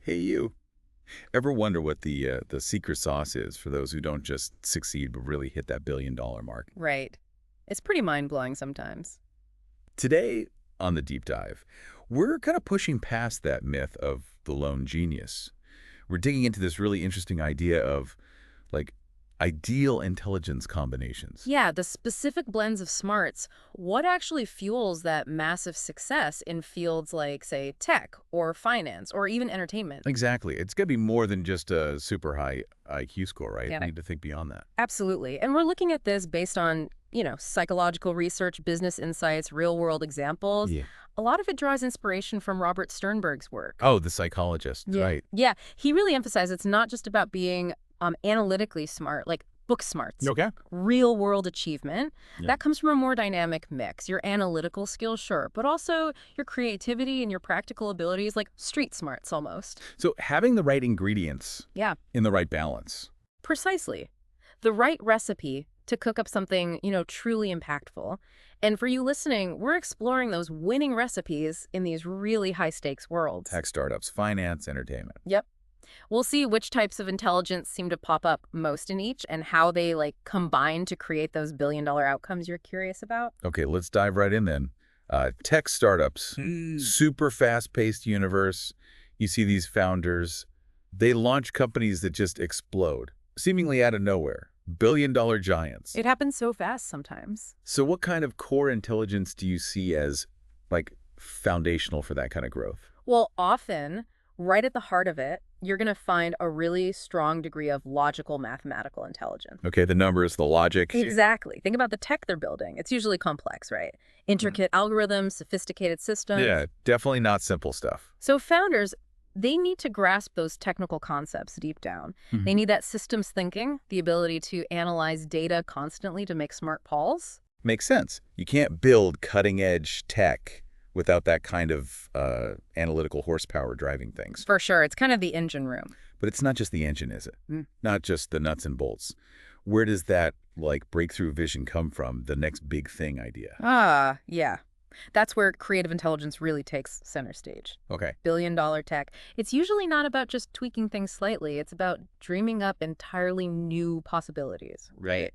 Hey, you. Ever wonder what the secret sauce is for those who don't just succeed but really hit that billion-dollar mark? Right. It's pretty mind-blowing sometimes. Today, on the deep dive, we're kind of pushing past that myth of the lone genius. We're digging into this really interesting idea of, like, ideal intelligence combinations. Yeah, the specific blends of smarts, what actually fuels that massive success in fields like, say, tech or finance or even entertainment? Exactly. It's got to be more than just a super high IQ score, right? Yeah, We need to think beyond that. absolutely. And we're looking at this based on, psychological research, business insights, real-world examples. Yeah. A lot of it draws inspiration from Robert Sternberg's work. Oh, the psychologist, Yeah. right. Yeah, he really emphasized it's not just about being analytically smart, like book smarts. Okay. Real world achievement. Yeah. That comes from a more dynamic mix. Your analytical skills, sure, but also your creativity and your practical abilities, like street smarts almost. So having the right ingredients Yeah, in the right balance. precisely. The right recipe to cook up something, truly impactful. And for you listening, we're exploring those winning recipes in these really high stakes worlds. Tech startups, finance, entertainment. Yep. We'll see which types of intelligence seem to pop up most in each and how they combine to create those billion-dollar outcomes you're curious about. Okay, let's dive right in then. Tech startups, super fast-paced universe. You see these founders, they launch companies that just explode, seemingly out of nowhere. Billion-dollar giants. It happens so fast sometimes. So what kind of core intelligence do you see as, foundational for that kind of growth? Well, often, right at the heart of it, you're going to find a really strong degree of logical mathematical intelligence. Okay, the numbers, the logic. Exactly. Think about the tech they're building. It's usually complex, right? Intricate algorithms, sophisticated systems. Yeah, definitely not simple stuff. So founders, they need to grasp those technical concepts deep down. They need that systems thinking, the ability to analyze data constantly to make smart calls. Makes sense. You can't build cutting-edge tech without that kind of analytical horsepower driving things. For sure. It's kind of the engine room. But it's not just the engine, is it? Mm. Not just the nuts and bolts. Where does that, breakthrough vision come from, the next big thing idea? Yeah. That's where creative intelligence really takes center stage. Okay. Billion-dollar tech. It's usually not about just tweaking things slightly. It's about dreaming up entirely new possibilities. Right.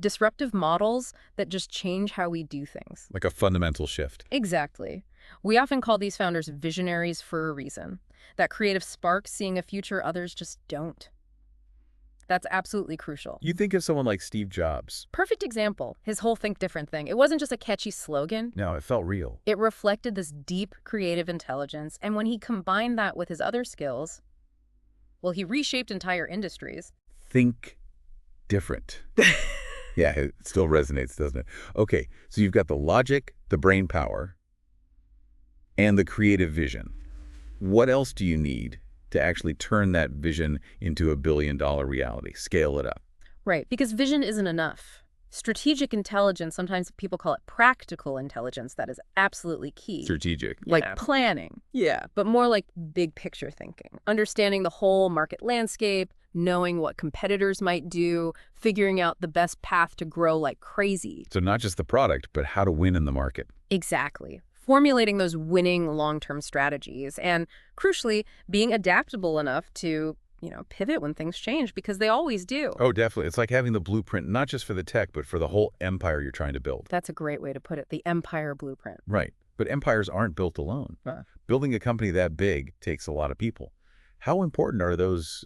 Disruptive models that just change how we do things. Like a fundamental shift. Exactly. We often call these founders visionaries for a reason. That creative spark seeing a future others just don't. That's absolutely crucial. You think of someone like Steve Jobs. Perfect example. His whole think different thing. It wasn't just a catchy slogan. No, it felt real. It reflected this deep creative intelligence, and when he combined that with his other skills, well, he reshaped entire industries. Think different. Yeah, it still resonates, doesn't it? Okay, so you've got the logic, the brain power, and the creative vision. What else do you need to actually turn that vision into a billion-dollar reality? Scale it up. Right, because vision isn't enough. Strategic intelligence, sometimes people call it practical intelligence, that is absolutely key. Strategic. Like planning. Yeah, but more like big picture thinking. Understanding the whole market landscape, knowing what competitors might do, figuring out the best path to grow like crazy. So not just the product, but how to win in the market. Exactly. Formulating those winning long-term strategies and, crucially, being adaptable enough to, pivot when things change, because they always do. Oh, definitely. It's like having the blueprint, not just for the tech, but for the whole empire you're trying to build. That's a great way to put it, the empire blueprint. Right. But empires aren't built alone. Building a company that big takes a lot of people. How important are those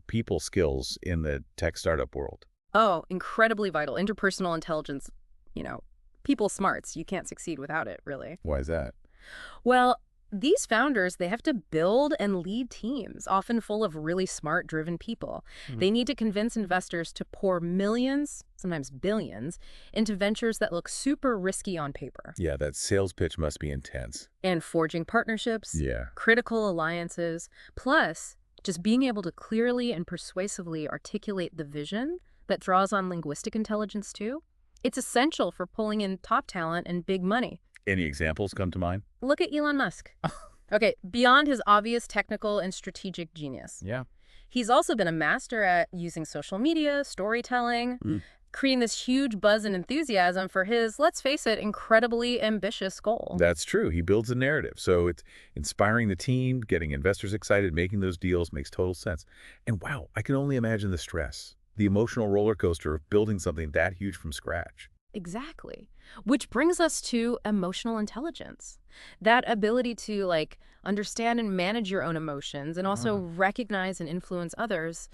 people skills in the tech startup world? Oh, incredibly vital. Interpersonal intelligence, people smarts. You can't succeed without it, really. Why is that? Well, these founders, they have to build and lead teams, often full of really smart, driven people. They need to convince investors to pour millions, sometimes billions, into ventures that look super risky on paper. Yeah, that sales pitch must be intense. And forging partnerships, Yeah. critical alliances, plus just being able to clearly and persuasively articulate the vision that draws on linguistic intelligence too. It's essential for pulling in top talent and big money. Any examples come to mind? Look at Elon Musk. Okay, beyond his obvious technical and strategic genius, Yeah. he's also been a master at using social media, storytelling, creating this huge buzz and enthusiasm for his, let's face it, incredibly ambitious goal. That's true. He builds a narrative. So it's inspiring the team, getting investors excited, making those deals makes total sense. And wow, I can only imagine the stress, the emotional roller coaster of building something that huge from scratch. Exactly. Which brings us to emotional intelligence. That ability to, like, understand and manage your own emotions and also recognize and influence others.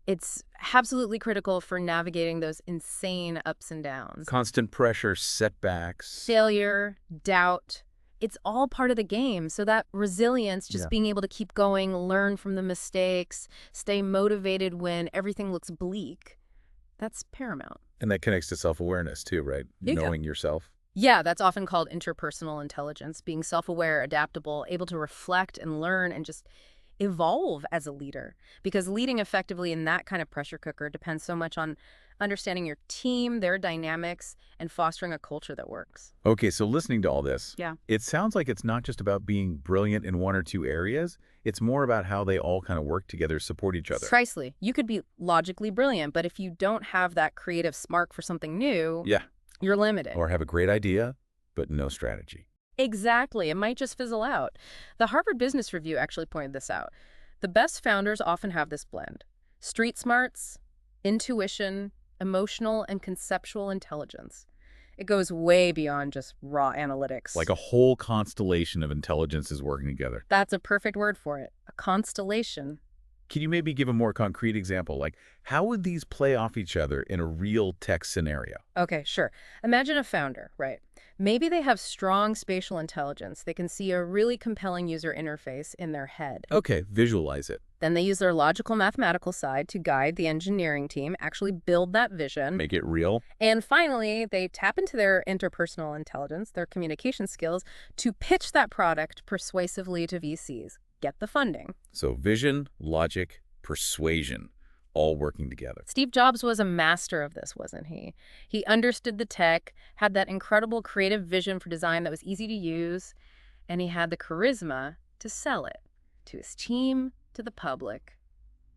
It's absolutely critical for navigating those insane ups and downs. Constant pressure, setbacks. Failure, doubt, it's all part of the game. So that resilience, just being able to keep going, learn from the mistakes, stay motivated when everything looks bleak, that's paramount. And that connects to self-awareness too, right? Knowing yourself. Yeah, that's often called interpersonal intelligence, being self-aware, adaptable, able to reflect and learn and just evolve as a leader, because leading effectively in that kind of pressure cooker depends so much on understanding your team, their dynamics, and fostering a culture that works. Okay, so listening to all this, Yeah. it sounds like it's not just about being brilliant in one or two areas. It's more about how they all kind of work together, support each other. Precisely. You could be logically brilliant, but if you don't have that creative spark for something new, you're limited. Or have a great idea, but no strategy. Exactly. It might just fizzle out. The Harvard Business Review actually pointed this out. The best founders often have this blend: street smarts, intuition, emotional and conceptual intelligence. It goes way beyond just raw analytics. Like a whole constellation of intelligence is working together. That's a perfect word for it. A constellation. Can you maybe give a more concrete example? Like, how would these play off each other in a real tech scenario? Okay, sure. Imagine a founder, right? Maybe they have strong spatial intelligence. They can see a really compelling user interface in their head. Okay, visualize it. Then they use their logical mathematical side to guide the engineering team, actually build that vision. Make it real. And finally, they tap into their interpersonal intelligence, their communication skills, to pitch that product persuasively to VCs. Get the funding. So vision, logic, persuasion, all working together. Steve Jobs was a master of this, wasn't he? He understood the tech, had that incredible creative vision for design that was easy to use, and he had the charisma to sell it to his team, to the public,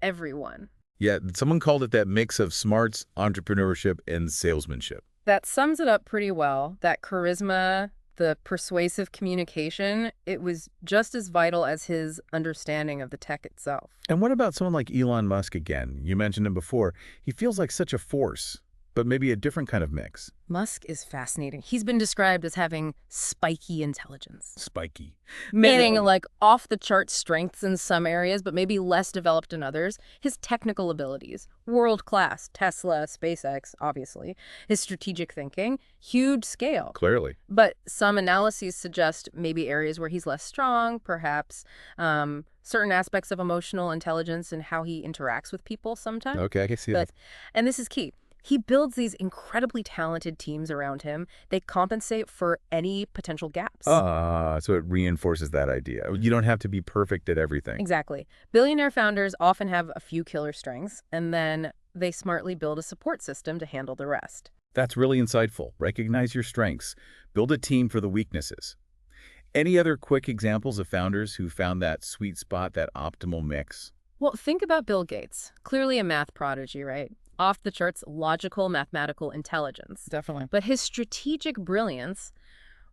everyone. Yeah, someone called it that mix of smarts, entrepreneurship, and salesmanship. That sums it up pretty well. That charisma, the persuasive communication, it was just as vital as his understanding of the tech itself. And what about someone like Elon Musk again? You mentioned him before. He feels like such a force, but maybe a different kind of mix. Musk is fascinating. He's been described as having spiky intelligence. Spiky. Meaning like off-the-chart strengths in some areas, but maybe less developed in others. His technical abilities, world-class, Tesla, SpaceX, obviously. His strategic thinking, huge scale. Clearly. But some analyses suggest maybe areas where he's less strong, perhaps certain aspects of emotional intelligence and how he interacts with people sometimes. Okay, I can see that. And this is key. He builds these incredibly talented teams around him. They compensate for any potential gaps. So it reinforces that idea. You don't have to be perfect at everything. Exactly. Billionaire founders often have a few killer strengths, and then they smartly build a support system to handle the rest. That's really insightful. Recognize your strengths. Build a team for the weaknesses. Any other quick examples of founders who found that sweet spot, that optimal mix? Well, think about Bill Gates. Clearly a math prodigy, right? Off the charts, logical, mathematical intelligence. Definitely. But his strategic brilliance,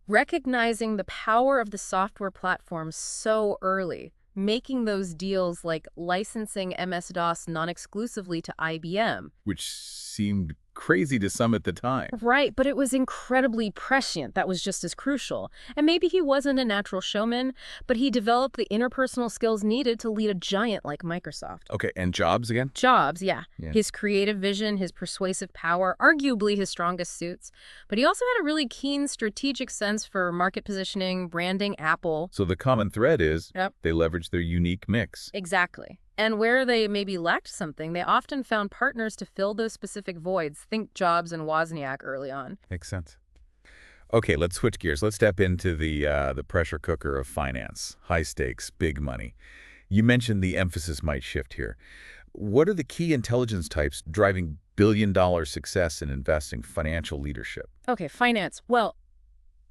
recognizing the power of the software platform so early, making those deals like licensing MS-DOS non-exclusively to IBM. Which seemed crazy to some at the time. Right, but it was incredibly prescient. That was just as crucial. And maybe he wasn't a natural showman, but he developed the interpersonal skills needed to lead a giant like Microsoft. Okay, and Jobs again? Jobs, yeah. His creative vision, his persuasive power, arguably his strongest suits. But he also had a really keen strategic sense for market positioning, branding, Apple. So the common thread is they leverage their unique mix. Exactly. And where they maybe lacked something, they often found partners to fill those specific voids. Think Jobs and Wozniak early on. Makes sense. Okay, let's switch gears. Let's step into the pressure cooker of finance. High stakes, big money. You mentioned the emphasis might shift here. What are the key intelligence types driving billion-dollar success in investing, financial leadership? Okay, finance. Well,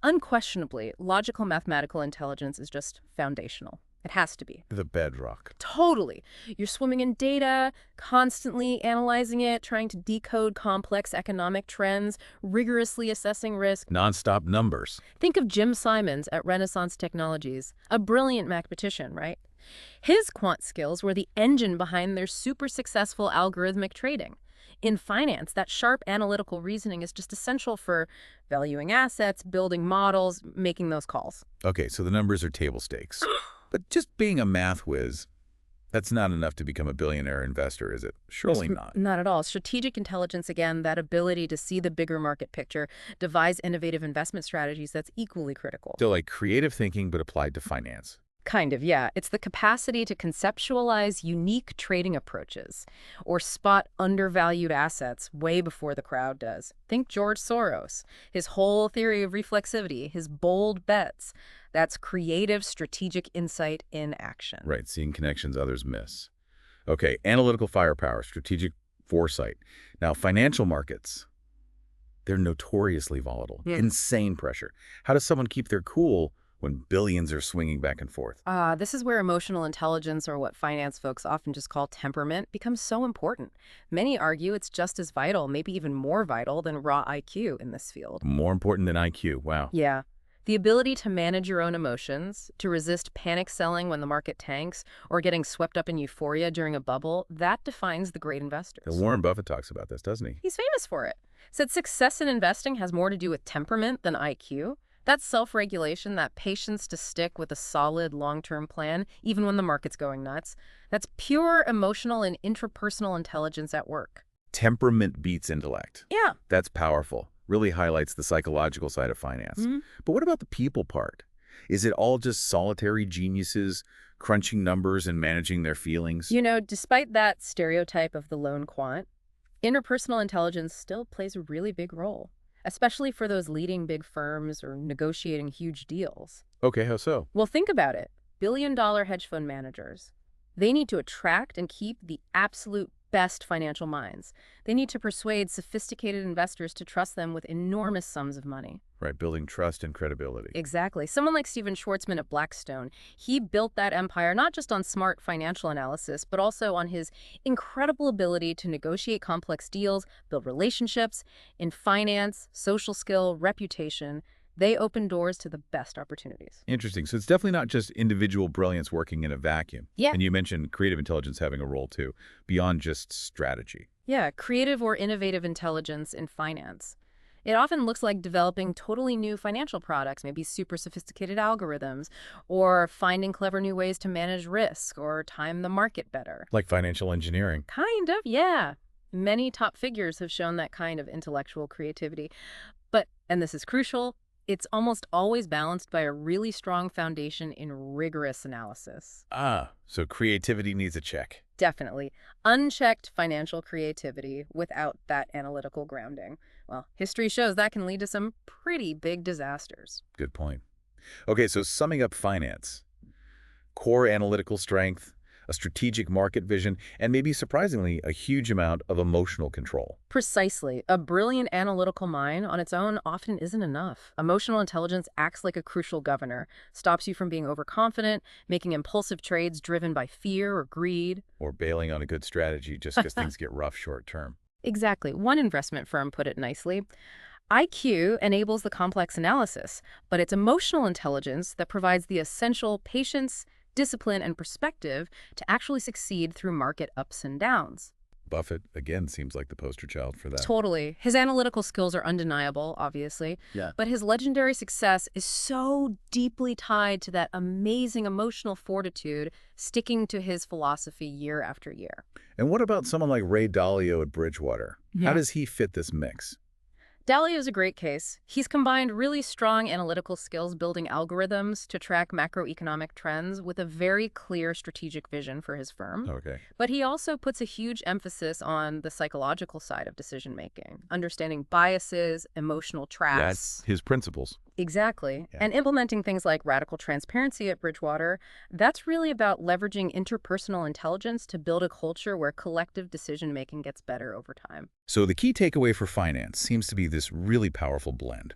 unquestionably, logical mathematical intelligence is just foundational. It has to be. The bedrock. Totally. You're swimming in data, constantly analyzing it, trying to decode complex economic trends, rigorously assessing risk. Nonstop numbers. Think of Jim Simons at Renaissance Technologies, a brilliant mathematician, right? His quant skills were the engine behind their super successful algorithmic trading. In finance, that sharp analytical reasoning is just essential for valuing assets, building models, making those calls. Okay, so the numbers are table stakes. But just being a math whiz, that's not enough to become a billionaire investor, is it? Surely not. Not at all. Strategic intelligence, again, that ability to see the bigger market picture, devise innovative investment strategies, that's equally critical. So like creative thinking, but applied to finance. Kind of, yeah. It's the capacity to conceptualize unique trading approaches or spot undervalued assets way before the crowd does. Think George Soros, his whole theory of reflexivity, his bold bets. That's creative, strategic insight in action. Right, seeing connections others miss. Okay, analytical firepower, strategic foresight. Now, financial markets, they're notoriously volatile. Insane pressure. How does someone keep their cool when billions are swinging back and forth? This is where emotional intelligence, or what finance folks often just call temperament, becomes so important. Many argue it's just as vital, maybe even more vital than raw IQ in this field. More important than IQ, wow. Yeah. The ability to manage your own emotions, to resist panic selling when the market tanks, or getting swept up in euphoria during a bubble, that defines the great investors. Warren Buffett talks about this, doesn't he? He's famous for it. Said success in investing has more to do with temperament than IQ. That's self-regulation, that patience to stick with a solid long-term plan, even when the market's going nuts. That's pure emotional and interpersonal intelligence at work. Temperament beats intellect. Yeah. That's powerful. Really highlights the psychological side of finance. But what about the people part? Is it all just solitary geniuses crunching numbers and managing their feelings? You know, despite that stereotype of the lone quant, interpersonal intelligence still plays a really big role, especially for those leading big firms or negotiating huge deals. Okay, how so? Well, think about it. Billion-dollar hedge fund managers. They need to attract and keep the absolute best financial minds. They need to persuade sophisticated investors to trust them with enormous sums of money. Right, building trust and credibility. Exactly. Someone like Stephen Schwartzman at Blackstone, he built that empire not just on smart financial analysis, but also on his incredible ability to negotiate complex deals, build relationships in finance, social skill, reputation. They open doors to the best opportunities. Interesting. So it's definitely not just individual brilliance working in a vacuum. Yeah. And you mentioned creative intelligence having a role too, beyond just strategy. Yeah, creative or innovative intelligence in finance. It often looks like developing totally new financial products, maybe super sophisticated algorithms, or finding clever new ways to manage risk or time the market better. Like financial engineering. Kind of, yeah. Many top figures have shown that kind of intellectual creativity. But, and this is crucial, it's almost always balanced by a really strong foundation in rigorous analysis. So creativity needs a check. Definitely. Unchecked financial creativity without that analytical grounding. Well, history shows that can lead to some pretty big disasters. Good point. Okay, so summing up finance. Core analytical strength, a strategic market vision, and maybe surprisingly, a huge amount of emotional control. Precisely. A brilliant analytical mind on its own often isn't enough. Emotional intelligence acts like a crucial governor, stops you from being overconfident, making impulsive trades driven by fear or greed. Or bailing on a good strategy just because things get rough short term. Exactly. One investment firm put it nicely. IQ enables the complex analysis, but it's emotional intelligence that provides the essential patience, discipline, and perspective to actually succeed through market ups and downs. Buffett, again, seems like the poster child for that. Totally. His analytical skills are undeniable, obviously. Yeah. But his legendary success is so deeply tied to that amazing emotional fortitude sticking to his philosophy year after year. And what about someone like Ray Dalio at Bridgewater? How does he fit this mix? Dalio is a great case. He's combined really strong analytical skills building algorithms to track macroeconomic trends with a very clear strategic vision for his firm. Okay. But he also puts a huge emphasis on the psychological side of decision-making, understanding biases, emotional traps. That's his principles. Exactly. Yeah. And implementing things like radical transparency at Bridgewater, that's really about leveraging interpersonal intelligence to build a culture where collective decision-making gets better over time. So the key takeaway for finance seems to be this really powerful blend.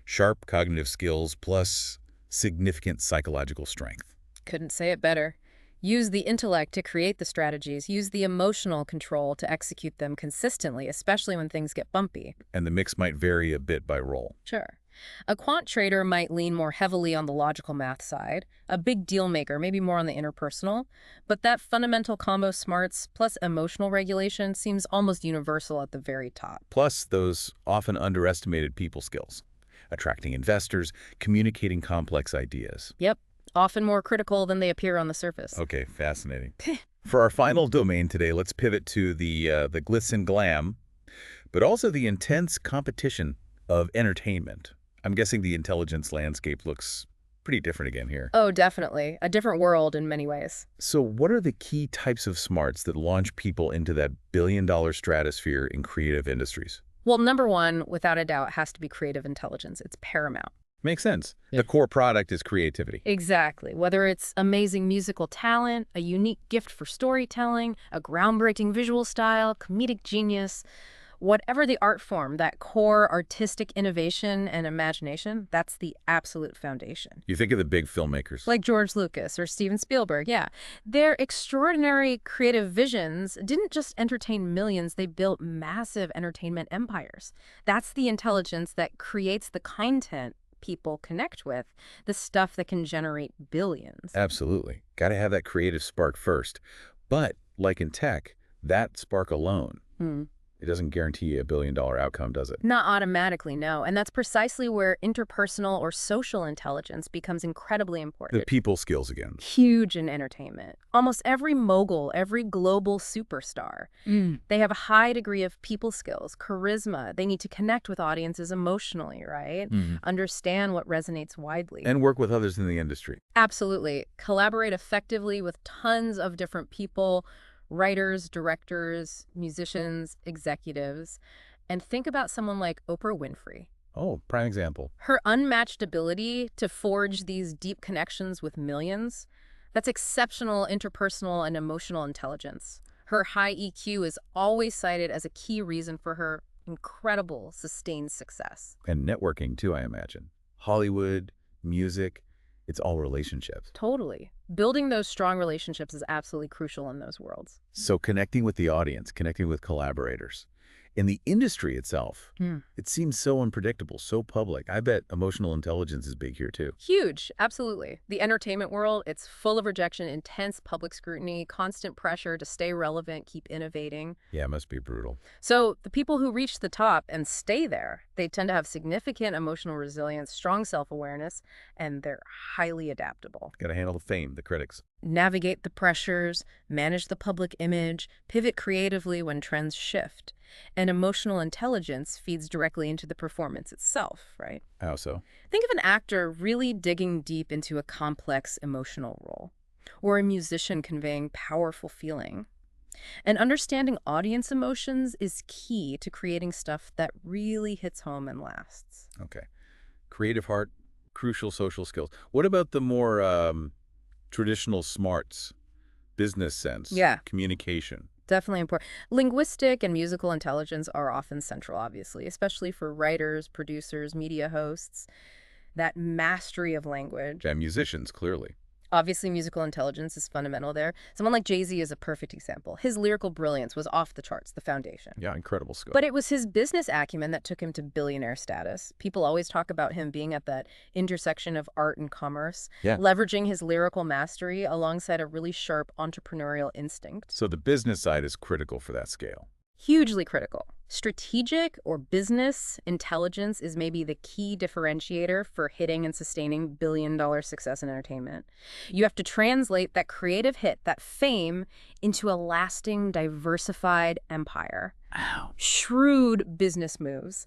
Sharp cognitive skills plus significant psychological strength. Couldn't say it better. Use the intellect to create the strategies. Use the emotional control to execute them consistently, especially when things get bumpy. And the mix might vary a bit by role. Sure. A quant trader might lean more heavily on the logical math side, a big deal maker maybe more on the interpersonal, but that fundamental combo smarts plus emotional regulation seems almost universal at the very top. Plus those often underestimated people skills. Attracting investors, communicating complex ideas. Yep, often more critical than they appear on the surface. Okay, fascinating. For our final domain today, let's pivot to the glitz and glam, but also the intense competition of entertainment. I'm guessing the intelligence landscape looks pretty different again here. Oh, definitely. A different world in many ways. So what are the key types of smarts that launch people into that billion-dollar stratosphere in creative industries? Well, number one, without a doubt, has to be creative intelligence. It's paramount. Makes sense. Yeah. The core product is creativity. Exactly. Whether it's amazing musical talent, a unique gift for storytelling, a groundbreaking visual style, comedic genius, whatever the art form, that core artistic innovation and imagination, that's the absolute foundation. You think of the big filmmakers. Like George Lucas or Steven Spielberg, yeah. Their extraordinary creative visions didn't just entertain millions, they built massive entertainment empires. That's the intelligence that creates the content people connect with, the stuff that can generate billions. Absolutely. Got to have that creative spark first. But like in tech, that spark alone, it doesn't guarantee you a billion-dollar outcome, does it? Not automatically, no. And that's precisely where interpersonal or social intelligence becomes incredibly important. The people skills again. Huge in entertainment. Almost every mogul, every global superstar, they have a high degree of people skills, charisma. They need to connect with audiences emotionally, right? Understand what resonates widely. And work with others in the industry. Absolutely. Collaborate effectively with tons of different people, writers, directors, musicians, executives, and think about someone like Oprah Winfrey. Oh, prime example. Her unmatched ability to forge these deep connections with millions, that's exceptional interpersonal and emotional intelligence. Her high EQ is always cited as a key reason for her incredible sustained success. And networking too, I imagine. Hollywood, music, it's all relationships. Totally. Building those strong relationships is absolutely crucial in those worlds. So connecting with the audience, connecting with collaborators. In the industry itself, it seems so unpredictable, so public. I bet emotional intelligence is big here too. Huge, absolutely. The entertainment world, it's full of rejection, intense public scrutiny, constant pressure to stay relevant, keep innovating. Yeah, it must be brutal. So the people who reach the top and stay there, they tend to have significant emotional resilience, strong self-awareness, and they're highly adaptable. Got to handle the fame, the critics. Navigate the pressures, manage the public image, pivot creatively when trends shift. And emotional intelligence feeds directly into the performance itself, right? How so? Think of an actor really digging deep into a complex emotional role, or a musician conveying powerful feeling. And understanding audience emotions is key to creating stuff that really hits home and lasts. Okay. Creative heart, crucial social skills. What about the more traditional smarts, business sense, communication? Definitely important. Linguistic and musical intelligence are often central, obviously, especially for writers, producers, media hosts. That mastery of language. And musicians, clearly. Obviously, musical intelligence is fundamental there. Someone like Jay-Z is a perfect example. His lyrical brilliance was off the charts, the foundation. Yeah, incredible skill. But it was his business acumen that took him to billionaire status. People always talk about him being at that intersection of art and commerce, leveraging his lyrical mastery alongside a really sharp entrepreneurial instinct. So the business side is critical for that scale. Hugely critical. Strategic or business intelligence is maybe the key differentiator for hitting and sustaining billion-dollar success in entertainment. You have to translate that creative hit, that fame, into a lasting, diversified empire. Wow. Shrewd business moves,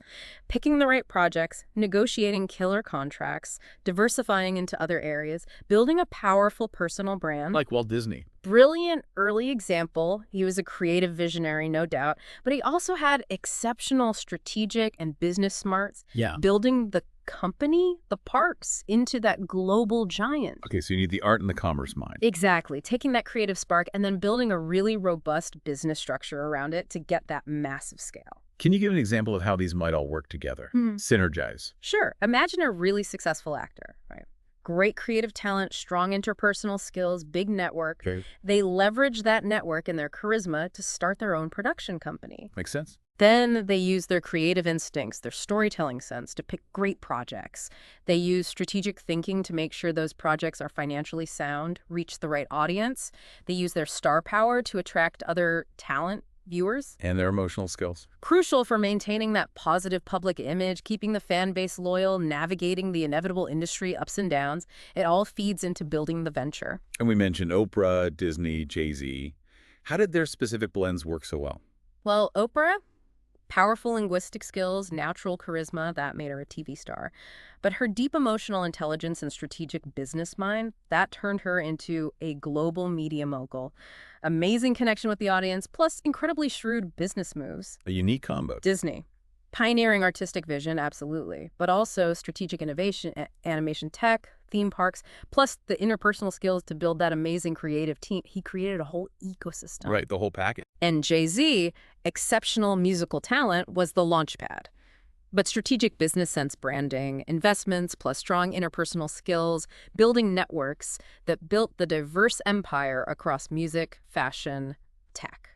picking the right projects, negotiating killer contracts, diversifying into other areas, building a powerful personal brand. Like Walt Disney. Brilliant early example. He was a creative visionary, no doubt, but he also had exceptional strategic and business smarts, building the company, the parks, into that global giant. Okay, so you need the art and the commerce mind. Exactly. Taking that creative spark and then building a really robust business structure around it to get that massive scale. Can you give an example of how these might all work together? Synergize. Sure. Imagine a really successful actor, right? Great creative talent, strong interpersonal skills, big network. Okay. They leverage that network and their charisma to start their own production company. Makes sense. Then they use their creative instincts, their storytelling sense to pick great projects. They use strategic thinking to make sure those projects are financially sound, reach the right audience. They use their star power to attract other talent, viewers. And their emotional skills. Crucial for maintaining that positive public image, keeping the fan base loyal, navigating the inevitable industry ups and downs. It all feeds into building the venture. And we mentioned Oprah, Disney, Jay-Z. How did their specific blends work so well? Well, Oprah, powerful linguistic skills, natural charisma, that made her a TV star. But her deep emotional intelligence and strategic business mind, that turned her into a global media mogul. Amazing connection with the audience, plus incredibly shrewd business moves. A unique combo. Disney. Pioneering artistic vision, absolutely, but also strategic innovation, animation tech, theme parks, plus the interpersonal skills to build that amazing creative team. He created a whole ecosystem. Right, the whole package. And Jay-Z, exceptional musical talent, was the launchpad. But strategic business sense branding, investments, plus strong interpersonal skills, building networks that built the diverse empire across music, fashion, tech.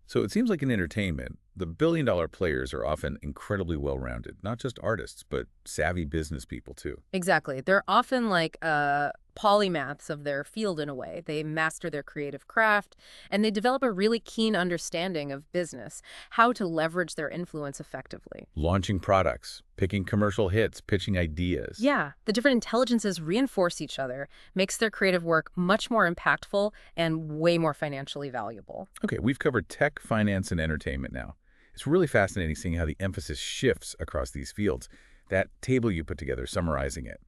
So it seems like in entertainment, the billion-dollar players are often incredibly well-rounded. Not just artists, but savvy business people, too. Exactly. They're often like polymaths of their field in a way. They master their creative craft, and they develop a really keen understanding of business, how to leverage their influence effectively. Launching products, picking commercial hits, pitching ideas. Yeah, the different intelligences reinforce each other, makes their creative work much more impactful and way more financially valuable. Okay, we've covered tech, finance, and entertainment now. It's really fascinating seeing how the emphasis shifts across these fields. That table you put together summarizing it,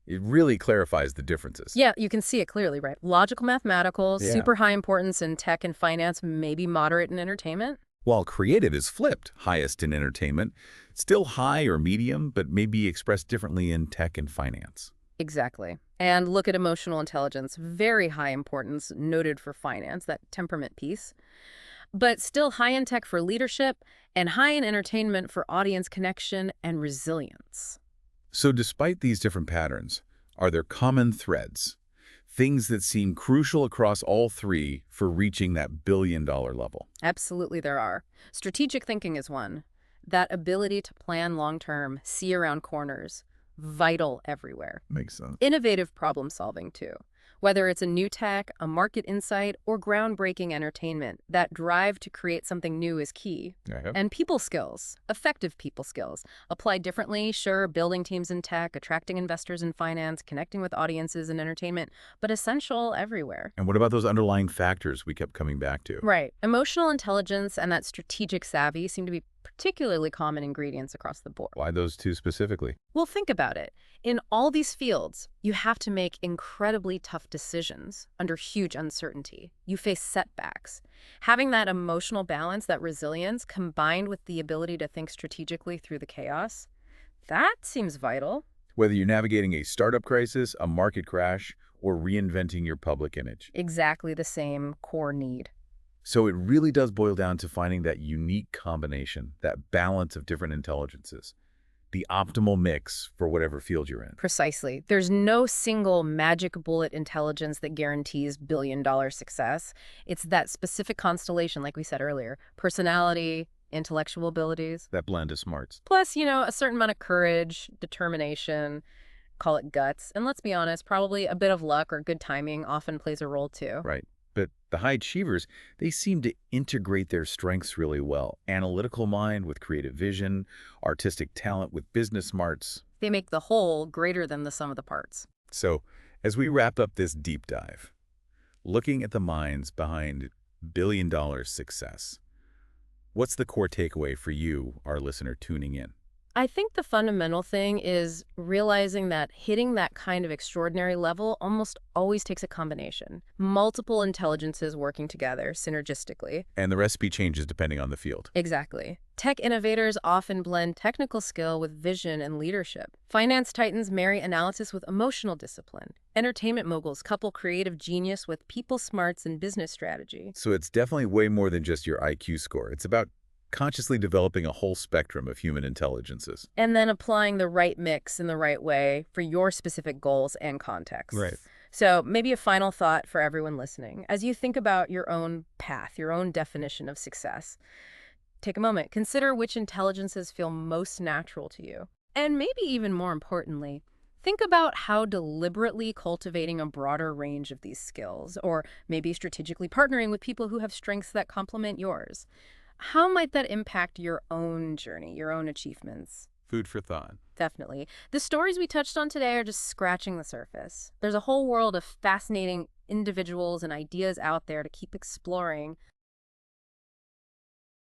it really clarifies the differences. Yeah, you can see it clearly, right? Logical, mathematical, Yeah. super high importance in tech and finance, maybe moderate in entertainment. While creative is flipped, highest in entertainment, still high or medium, but maybe expressed differently in tech and finance. Exactly. And look at emotional intelligence, very high importance, noted for finance, that temperament piece. But still high in tech for leadership and high in entertainment for audience connection and resilience. So despite these different patterns, are there common threads? Things that seem crucial across all three for reaching that billion-dollar level? Absolutely there are. Strategic thinking is one. That ability to plan long-term, see around corners, vital everywhere. Makes sense. Innovative problem solving too. Whether it's a new tech, a market insight, or groundbreaking entertainment, that drive to create something new is key. And people skills, effective people skills. Applied differently, sure, building teams in tech, attracting investors in finance, connecting with audiences in entertainment, but essential everywhere. And what about those underlying factors we kept coming back to? Right. Emotional intelligence and that strategic savvy seem to be particularly common ingredients across the board. Why those two specifically? Well, think about it. In all these fields, you have to make incredibly tough decisions under huge uncertainty. You face setbacks. Having that emotional balance, that resilience, combined with the ability to think strategically through the chaos, that seems vital. Whether you're navigating a startup crisis, a market crash, or reinventing your public image. Exactly the same core need. So it really does boil down to finding that unique combination, that balance of different intelligences, the optimal mix for whatever field you're in. Precisely. There's no single magic bullet intelligence that guarantees billion-dollar success. It's that specific constellation, like we said earlier, personality, intellectual abilities. That blend of smarts. Plus, a certain amount of courage, determination, call it guts. And let's be honest, probably a bit of luck or good timing often plays a role too. Right. But the high achievers, they seem to integrate their strengths really well. Analytical mind with creative vision, artistic talent with business smarts. They make the whole greater than the sum of the parts. So, as we wrap up this deep dive, looking at the minds behind billion-dollar success, what's the core takeaway for you, our listener tuning in? I think the fundamental thing is realizing that hitting that kind of extraordinary level almost always takes a combination. Multiple intelligences working together synergistically. And the recipe changes depending on the field. Exactly. Tech innovators often blend technical skill with vision and leadership. Finance titans marry analysis with emotional discipline. Entertainment moguls couple creative genius with people smarts and business strategy. So it's definitely way more than just your IQ score. It's about consciously developing a whole spectrum of human intelligences. And then applying the right mix in the right way for your specific goals and context. Right. So maybe a final thought for everyone listening. As you think about your own path, your own definition of success, take a moment. Consider which intelligences feel most natural to you. And maybe even more importantly, think about how deliberately cultivating a broader range of these skills, or maybe strategically partnering with people who have strengths that complement yours, how might that impact your own journey, your own achievements? Food for thought. Definitely. The stories we touched on today are just scratching the surface. There's a whole world of fascinating individuals and ideas out there to keep exploring.